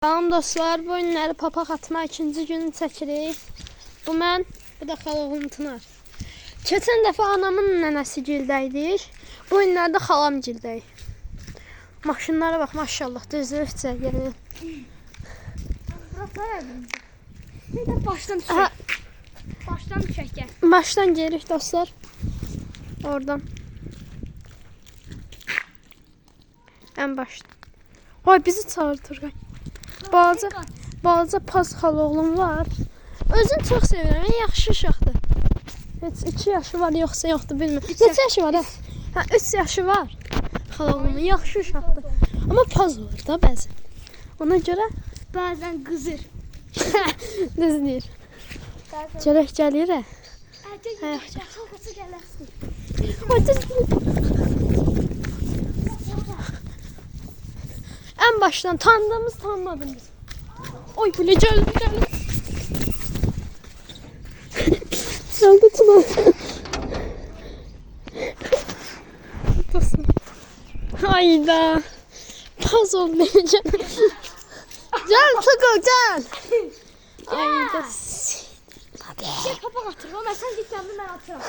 Salam dostlar, bu günləri papaq atma ikinci günü çəkirik. Bu mən, bu da xalam Tınar. Keçən dəfə anamın nənəsi gildəydik. Bu günlərdə xalam gildəyik. Maşınlara bax, maşallah, düzlükcə gəlir. Bir də başdan düşək. Başdan düşək gəl. Başdan gelirik dostlar. Oradan. En başdan. Oy, bizi çağır Turqay. Balaca Pasxal oğlum var. Özünü çox sevirəm. Yaxşı uşaqdır. Heç 2 yaşı var yoxsa yoxdur bilmirəm. Neçə yaşı var? Ha, 3 yaşı var. Xala oğlumun yaxşı uşaqdır. Amma paz olur da bəzən. Ona görə Bəzən qızır. düz deyir. Görək gəlir. Yaxşı gələrsin. En baştan tanıdığımız tanımadığımız. Oy bile geldi. Çaldı Tuna. Hayda. Paz olmayacak. Gel Tuko gel. Hayda. Hadi. Gəl papaq atırıq. Ona sən git yanına mən atıram.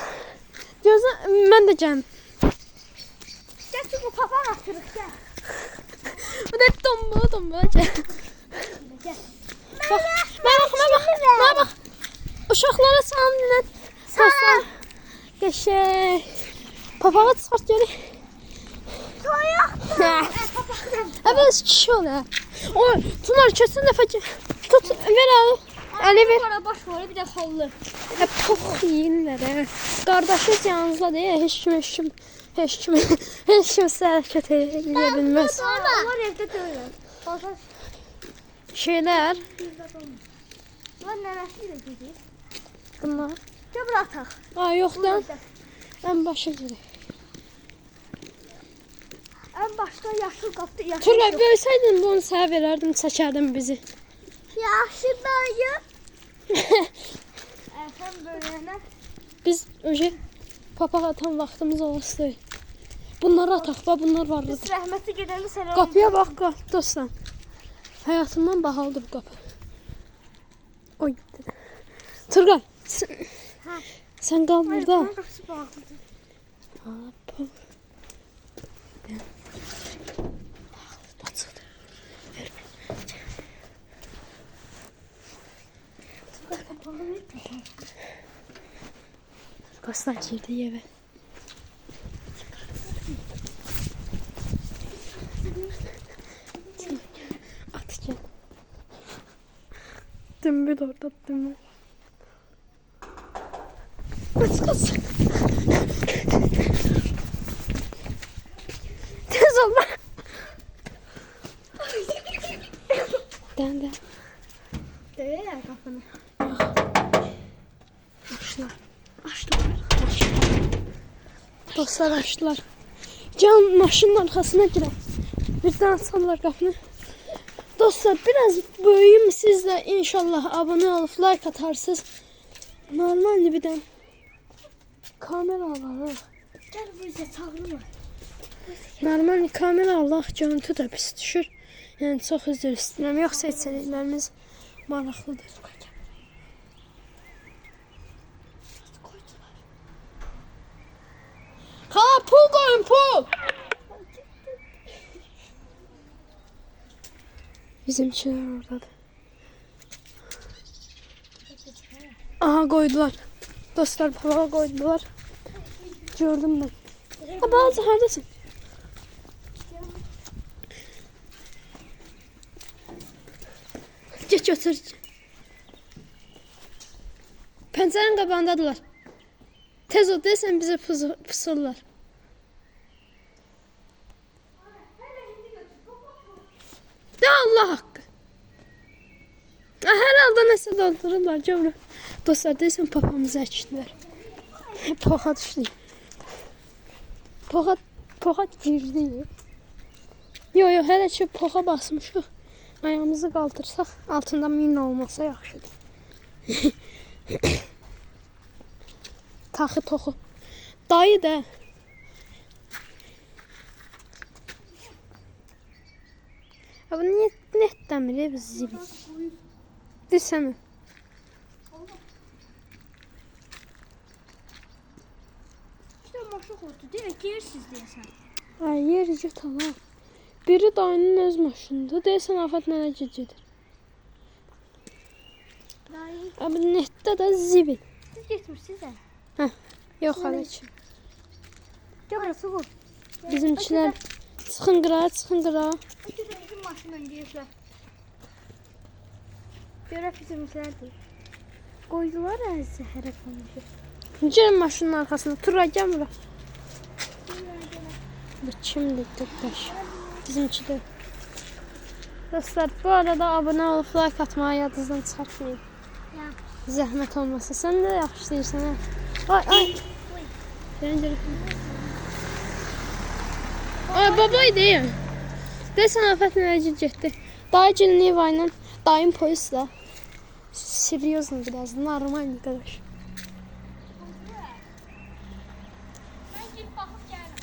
Gözün ben de can. Gəl çünki papaq atırıq gəl. Bu da tombala gel. Gəl. Bak. Uşaqlara salam dinlen. Salam. Geçək. Papağı çıxart gəlir. Evet kişi ol ha. Oy, Tunar keçən dəfə tut ver Ali. Ali ver. Sonra baş var, bir də xallı. Hep pox yeyirlər ha. Qardaşız yanınızda deyə heç kim hərəkət edə bilməz. Onlar evdə deyillər. Bazar Şeylər bunlar nənəsi ilə gedir. bunlar. Gəl bura ataq. Aa yox lan. En başa girək. Ən başda yaşıl qapdı. Turqay böyüsəydin bunu sənə verərdim, çəkərdim bizi. Yaxşı dayı. Sən böyüyənə. Biz öyle papaq atan vaxtımız olası. Bunları ataq, bunlar vardı. Biz rəhməti gedəndə sənə Qapıya bax, dostlar. Həyatımdan bahalıdır bu qapı. Oy. Turqay, sən qal burada. qapısı bağlıdır. Hop. Açıqdır. Dostlar girdi evə. At gel. Dümbül orada dümbül. Kaç. Tez ol bak. Den. Deyirlər qapını. Açtılar. Dostlar açtılar. Can maşının arkasına girer. Birden açarlar kapını. Dostlar biraz böyüyüm siz de inşallah abone olup like atarsınız. Normal birden kamera alalım. Gəl buraya çağırma. Normal kamera Allah görüntü de pis düşür. Yani çok üzr istəyirəm. Yoxsa içeriklərimiz maraqlıdır. Ha pul koyun pul. Bizimkiler oradadır. Aha koydular. Dostlar pala koydular. Gördüm ben. Ha bazı haradasın? Geç otur. Pencerenin qabağındadılar. Tez ol deyəsən bize pusurlar. De Allah haqqı. Hər halda nəsə doldururlar. Görürəm. Dostlar deyəsən papamızı əkdilər. Poxa düşdü. Poxa girdi. Yo hələ ki poxa basmışıq. Ayağımızı qaldırsaq altında min olmasa yaxşıdır. Taxı toxu. Dayı da. Abi niye Net dəmir biz zibil. Desene. İşte maşın kurtu. Direkt yersiz deyəsən. Ay yer git ala. Biri dayının öz maşınıdır. Deyəsən Afət nənə gedir. Dayı. Abi netdə də zibil. Siz getmirsiniz də. Heh. Yox hələ ki. Gel burası bu. Bizimkilər çıxın qıra, çıxın qıra. Bizim maşınla girişlər. Görək bizimkilərdir. Qoydular əzizə hərə konuşur. Gəlin maşının arxasında. Tura gəl bura. Bu kimdir qardaş? Bizimkidir. Dostlar, bu arada abunə olub like atmağı yadınızdan çıxartmayın. Ya. Zəhmət olmasa. Sən də yaxşı deyirsən, hə? Ay, ay. Gəlin. Ay, babaydı ya. Deyəsən Afət nənəcik getdi. Dayı gəlin Eva ilə, dayım polislə. Серьезно, biraz, normal qardaş. Mən gidib baxıb gəlirəm.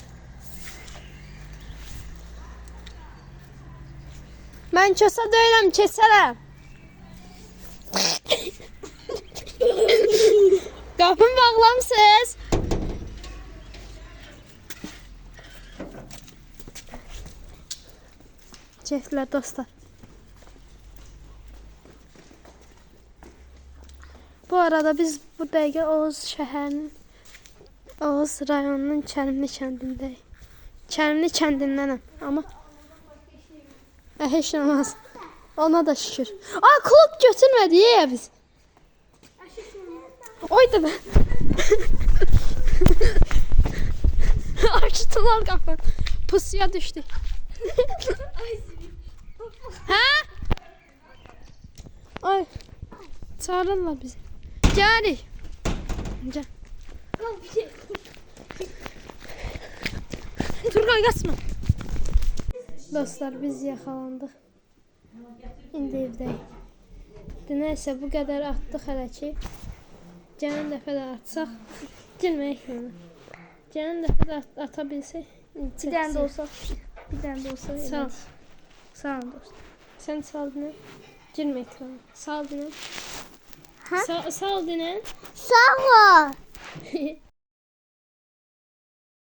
Mən kəsə deyiləm, kəsərəm. Qapını bağlamısınız. Çeftlər dostlar. Bu arada biz bu dəqiqə Oğuz şəhərinin, Oğuz rayonunun Kərimli kəndindəyik. Kərimli kəndindənəm, amma heç nə olmaz. Ona da şükür. Ay, klub götürmədi ya biz. Oydu ben. Açtılar qapını. Pusuya düşdük. Hə? Ay. Çağırırlar bizi. Gəlik. Gəl. Turqay qaçma. Dostlar, biz yaxalandıq. İndi evdəyik. Nəysə, bu qədər atdıq hələ ki. Gələn dəfə də atsaq. Girməyək mənə. Gələn dəfə də ata bilsək. Bir dənə də olsa. Bir dənə də olsa. Sağ ol. Sağ ol dostum. Sən sal dinən. Girmə ekrana. Sal dinən. Hə? Sal dinən. Sağ ol.